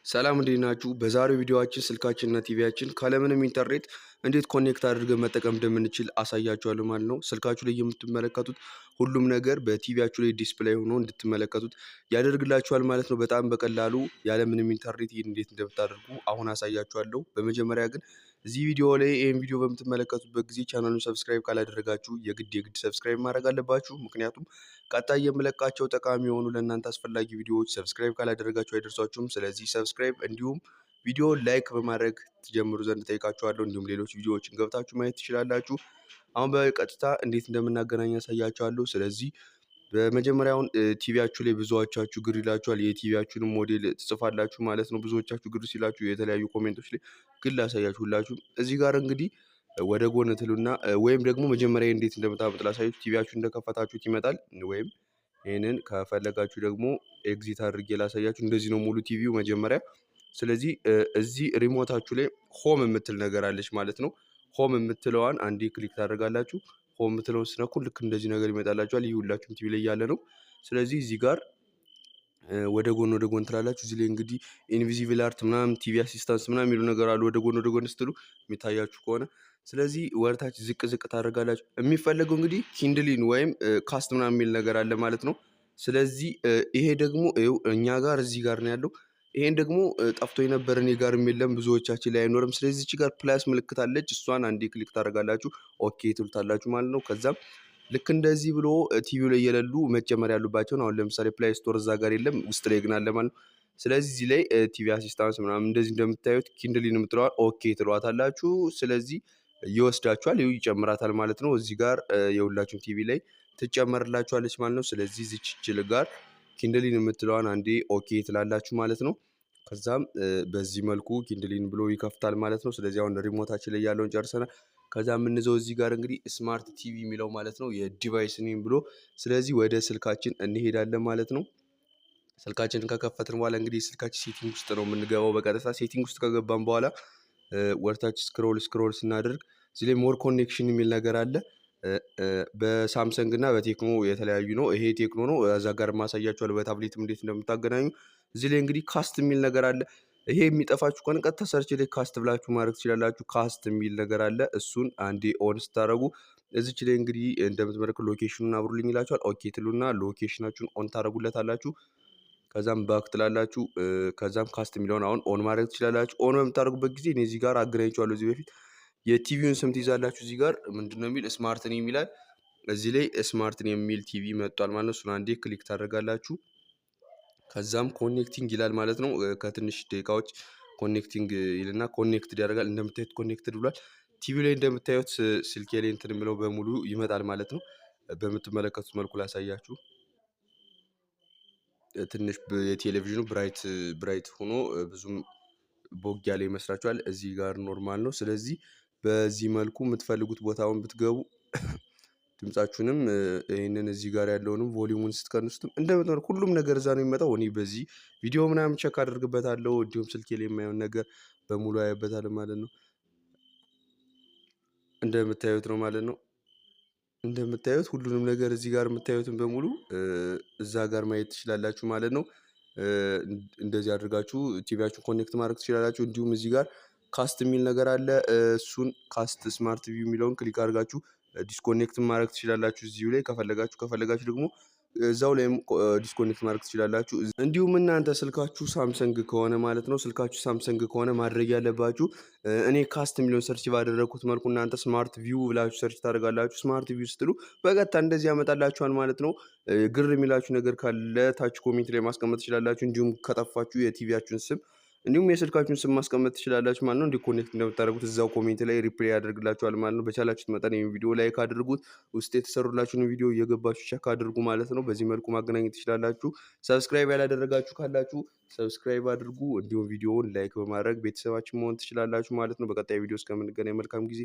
ሰላም እንዴት ናችሁ? በዛሬው ቪዲዮአችን ስልካችንና ቲቪያችን ካለምንም ኢንተርኔት እንዴት ኮኔክት አድርገን መጠቀም እንደምንችል አሳያችኋለሁ ማለት ነው። ስልካችሁ ላይ የምትመለከቱት ሁሉም ነገር በቲቪያችሁ ላይ ዲስፕሌይ ሆኖ እንድትመለከቱት ያደርግላችኋል ማለት ነው። በጣም በቀላሉ ያለምንም ኢንተርኔት ይህን እንዴት እንደምታደርጉ አሁን አሳያችኋለሁ። በመጀመሪያ ግን እዚህ ቪዲዮ ላይ ይህን ቪዲዮ በምትመለከቱበት ጊዜ ቻናሉን ሰብስክራይብ ካላደረጋችሁ የግድ ሰብስክራይብ ማድረግ አለባችሁ። ምክንያቱም ቀጣይ የምለቃቸው ጠቃሚ የሆኑ ለእናንተ አስፈላጊ ቪዲዮዎች ሰብስክራይብ ካላደረጋችሁ አይደርሷችሁም። ስለዚህ ሰብስክራይብ እንዲሁም ቪዲዮ ላይክ በማድረግ ትጀምሩ ዘንድ ጠይቃችኋለሁ። እንዲሁም ሌሎች ቪዲዮዎችን ገብታችሁ ማየት ትችላላችሁ። አሁን በቀጥታ እንዴት እንደምናገናኝ ያሳያችኋለሁ። ስለዚህ በመጀመሪያውን ቲቪያችሁ ላይ ብዙዎቻችሁ ግር ይላችኋል። የቲቪያችሁንም ሞዴል ትጽፋላችሁ ማለት ነው። ብዙዎቻችሁ ግር ሲላችሁ የተለያዩ ኮሜንቶች ላይ ግን ላሳያችሁ ሁላችሁም እዚህ ጋር እንግዲህ ወደ ጎን ትሉና ወይም ደግሞ መጀመሪያ እንዴት እንደምታመጡ ላሳያችሁ። ቲቪያችሁ እንደከፈታችሁት ይመጣል። ወይም ይህንን ከፈለጋችሁ ደግሞ ኤግዚት አድርጌ ላሳያችሁ። እንደዚህ ነው ሙሉ ቲቪው መጀመሪያ። ስለዚህ እዚህ ሪሞታችሁ ላይ ሆም የምትል ነገር አለች ማለት ነው። ሆም የምትለዋን አንዴ ክሊክ ታደርጋላችሁ። ሆም የምትለውን ስነኩ ልክ እንደዚህ ነገር ይመጣላችኋል። ይህ ሁላችሁም ቲቪ ላይ ያለ ነው። ስለዚህ እዚህ ጋር ወደ ጎን ትላላችሁ። እዚህ ላይ እንግዲህ ኢንቪዚብል አርት ምናምን ቲቪ አሲስታንስ ምናምን የሚሉ ነገር አሉ። ወደ ጎን ስትሉ የሚታያችሁ ከሆነ ስለዚህ ወርታች ዝቅ ታደርጋላችሁ። የሚፈለገው እንግዲህ ኪንድሊን ወይም ካስት ምናምን የሚል ነገር አለ ማለት ነው። ስለዚህ ይሄ ደግሞ እኛ ጋር እዚህ ጋር ነው ያለው። ይሄን ደግሞ ጠፍቶ የነበረ እኔ ጋር የለም፣ ብዙዎቻችን ላይ አይኖርም። ስለዚህ እዚህ ጋር ፕላስ ምልክት አለች። እሷን አንዴ ክሊክ ታደርጋላችሁ። ኦኬ ትሉታላችሁ ማለት ነው። ከዛም ልክ እንደዚህ ብሎ ቲቪው ላይ የሌሉ መጨመር ያሉባቸውን አሁን ለምሳሌ ፕላይ ስቶር እዛ ጋር የለም፣ ውስጥ ላይ ግን አለ ማለት ነው። ስለዚህ እዚህ ላይ ቲቪ አሲስታንስ ምናምን እንደዚህ እንደምታዩት ኪንድሊን የምትለዋል ኦኬ ትሏታላችሁ። ስለዚህ ይወስዳችኋል፣ ይጨምራታል ማለት ነው። እዚህ ጋር የሁላችሁም ቲቪ ላይ ትጨመርላችኋለች ማለት ነው። ስለዚህ እዚች ችል ጋር ኪንድሊን የምትለዋን አንዴ ኦኬ ትላላችሁ ማለት ነው። ከዛም በዚህ መልኩ ኪንድሊን ብሎ ይከፍታል ማለት ነው። ስለዚህ አሁን ሪሞታችን ላይ ያለውን ጨርሰናል። ከዛ የምንዘው እዚህ ጋር እንግዲህ ስማርት ቲቪ የሚለው ማለት ነው የዲቫይስ ኔም ብሎ። ስለዚህ ወደ ስልካችን እንሄዳለን ማለት ነው። ስልካችንን ከከፈትን በኋላ እንግዲህ ስልካችን ሴቲንግ ውስጥ ነው የምንገባው። በቀጥታ ሴቲንግ ውስጥ ከገባን በኋላ ወርታች ስክሮል ስናደርግ እዚህ ላይ ሞር ኮኔክሽን የሚል ነገር አለ። በሳምሰንግ እና በቴክኖ የተለያዩ ነው። ይሄ ቴክኖ ነው። እዛ ጋር ማሳያችኋለሁ በታብሌትም እንዴት እንደምታገናኙ። እዚህ ላይ እንግዲህ ካስት የሚል ነገር አለ። ይሄ የሚጠፋችሁ ከሆነ ቀጥታ ሰርች ላይ ካስት ብላችሁ ማድረግ ትችላላችሁ። ካስት የሚል ነገር አለ። እሱን አንዴ ኦን ስታደርጉ እዚች ላይ እንግዲህ እንደምትመለከቱ ሎኬሽኑን አብሩልኝ ይላችኋል። ኦኬ ትሉና ሎኬሽናችሁን ኦን ታደርጉለታላችሁ። ከዛም ባክ ትላላችሁ። ከዛም ካስት የሚለውን አሁን ኦን ማድረግ ትችላላችሁ። ኦን በምታደርጉበት ጊዜ እኔ እዚህ ጋር አገናኝቼዋለሁ እዚህ በፊት። የቲቪውን ስም ትይዛላችሁ። እዚህ ጋር ምንድነው የሚል ስማርትን የሚላል። እዚህ ላይ ስማርትን የሚል ቲቪ መጥቷል ማለት ነው። እሱን አንዴ ክሊክ ታደርጋላችሁ። ከዛም ኮኔክቲንግ ይላል ማለት ነው። ከትንሽ ደቂቃዎች ኮኔክቲንግ ይልና ኮኔክትድ ያደርጋል። እንደምታዩት ኮኔክትድ ብሏል። ቲቪ ላይ እንደምታዩት ስልኬ ላይ እንትን የሚለው በሙሉ ይመጣል ማለት ነው። በምትመለከቱት መልኩ ላሳያችሁ። ትንሽ የቴሌቪዥኑ ብራይት ሆኖ ብዙም ቦግ ያለ ይመስላችኋል። እዚህ ጋር ኖርማል ነው። ስለዚህ በዚህ መልኩ የምትፈልጉት ቦታውን ብትገቡ ድምጻችሁንም ይሄንን እዚህ ጋር ያለውንም ቮሊዩሙን ስትቀንሱትም እንደምትመለከቱት ሁሉም ነገር እዛ ነው የሚመጣው። እኔ በዚህ ቪዲዮ ምናምን ቼክ አደርግበታለሁ። እንዲሁም ስልኬ ላይ የማየውን ነገር በሙሉ አያበታለሁ ማለት ነው። እንደምታዩት ነው ማለት ነው። እንደምታዩት ሁሉንም ነገር እዚህ ጋር የምታዩትን በሙሉ እዛ ጋር ማየት ትችላላችሁ ማለት ነው። እንደዚህ አድርጋችሁ ቲቪያችሁን ኮኔክት ማድረግ ትችላላችሁ። እንዲሁም እዚህ ጋር ካስት የሚል ነገር አለ። እሱን ካስት ስማርት ቪው የሚለውን ክሊክ አድርጋችሁ ዲስኮኔክት ማድረግ ትችላላችሁ እዚሁ ላይ ከፈለጋችሁ ደግሞ እዛው ላይም ዲስኮኔክት ማድረግ ትችላላችሁ። እንዲሁም እናንተ ስልካችሁ ሳምሰንግ ከሆነ ማለት ነው ስልካችሁ ሳምሰንግ ከሆነ ማድረግ ያለባችሁ እኔ ካስት የሚለውን ሰርች ባደረግኩት መልኩ እናንተ ስማርት ቪው ብላችሁ ሰርች ታደርጋላችሁ። ስማርት ቪው ስትሉ በቀጥታ እንደዚህ ያመጣላችኋል ማለት ነው። ግር የሚላችሁ ነገር ካለ ታች ኮሜንት ላይ ማስቀመጥ ትችላላችሁ። እንዲሁም ከጠፋችሁ የቲቪያችሁን ስም እንዲሁም የስልካችሁን ስም ማስቀመጥ ትችላላችሁ ማለት ነው። እንዲህ ኮኔክት እንደምታደርጉት እዛው ኮሜንት ላይ ሪፕላይ ያደርግላችኋል ማለት ነው። በቻላችሁት መጠን ይሄን ቪዲዮ ላይክ አድርጉት። ውስጥ የተሰሩላችሁን ቪዲዮ እየገባችሁ ቼክ አድርጉ ማለት ነው። በዚህ መልኩ ማገናኘት ትችላላችሁ። ሰብስክራይብ ያላደረጋችሁ ካላችሁ ሰብስክራይብ አድርጉ። እንዲሁም ቪዲዮውን ላይክ በማድረግ ቤተሰባችን መሆን ትችላላችሁ ማለት ነው። በቀጣይ ቪዲዮ እስከምንገናኝ መልካም ጊዜ